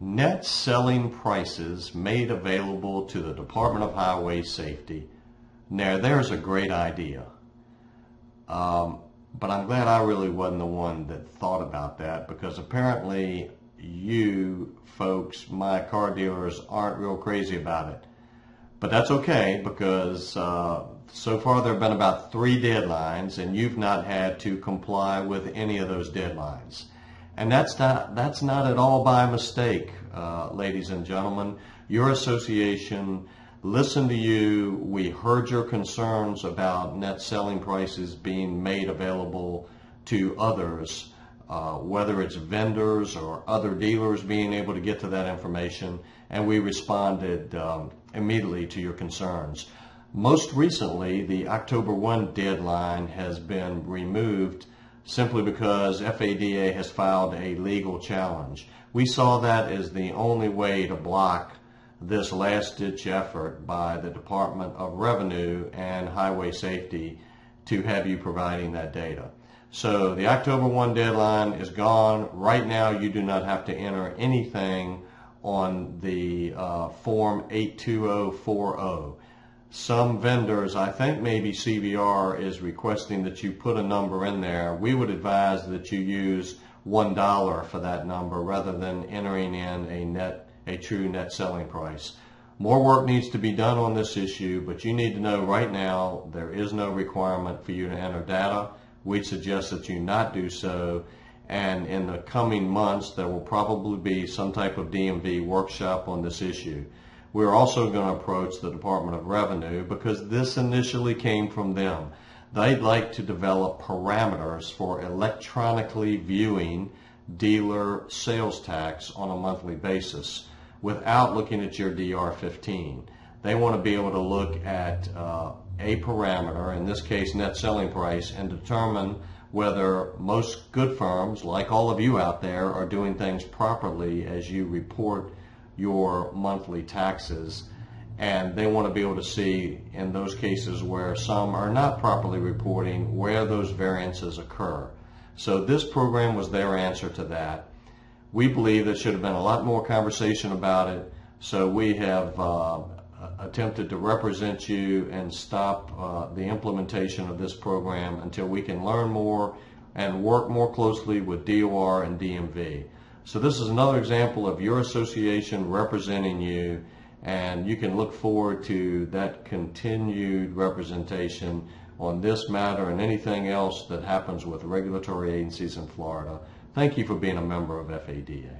Net selling prices made available to the Department of Highway Safety. Now, there's a great idea. But I'm glad I really wasn't the one that thought about that, because apparently you folks, my car dealers, aren't real crazy about it. But that's okay, because so far there have been about 3 deadlines, and you've not had to comply with any of those deadlines. And that's not at all by mistake, ladies and gentlemen. Your association listened to you. We heard your concerns about net selling prices being made available to others, whether it's vendors or other dealers being able to get to that information, and we responded immediately to your concerns. Most recently, the October 1 deadline has been removed simply because FADA has filed a legal challenge. We saw that as the only way to block this last-ditch effort by the Department of Revenue and Highway Safety to have you providing that data. So the October 1 deadline is gone. Right now, you do not have to enter anything on the Form 82040. Some vendors, I think maybe CVR is requesting that you put a number in there. We would advise that you use $1 for that number rather than entering in a true net selling price. More work needs to be done on this issue, but you need to know right now there is no requirement for you to enter data. We'd suggest that you not do so, and in the coming months there will probably be some type of DMV workshop on this issue. We're also going to approach the Department of Revenue because this initially came from them. They'd like to develop parameters for electronically viewing dealer sales tax on a monthly basis without looking at your DR15. They want to be able to look at a parameter, in this case net selling price, and determine whether most good firms, like all of you out there, are doing things properly as you report your monthly taxes. And they want to be able to see, in those cases where some are not properly reporting, where those variances occur. So this program was their answer to that. We believe there should have been a lot more conversation about it, so we have attempted to represent you and stop the implementation of this program until we can learn more and work more closely with DOR and DMV. So this is another example of your association representing you, and you can look forward to that continued representation on this matter and anything else that happens with regulatory agencies in Florida. Thank you for being a member of FADA.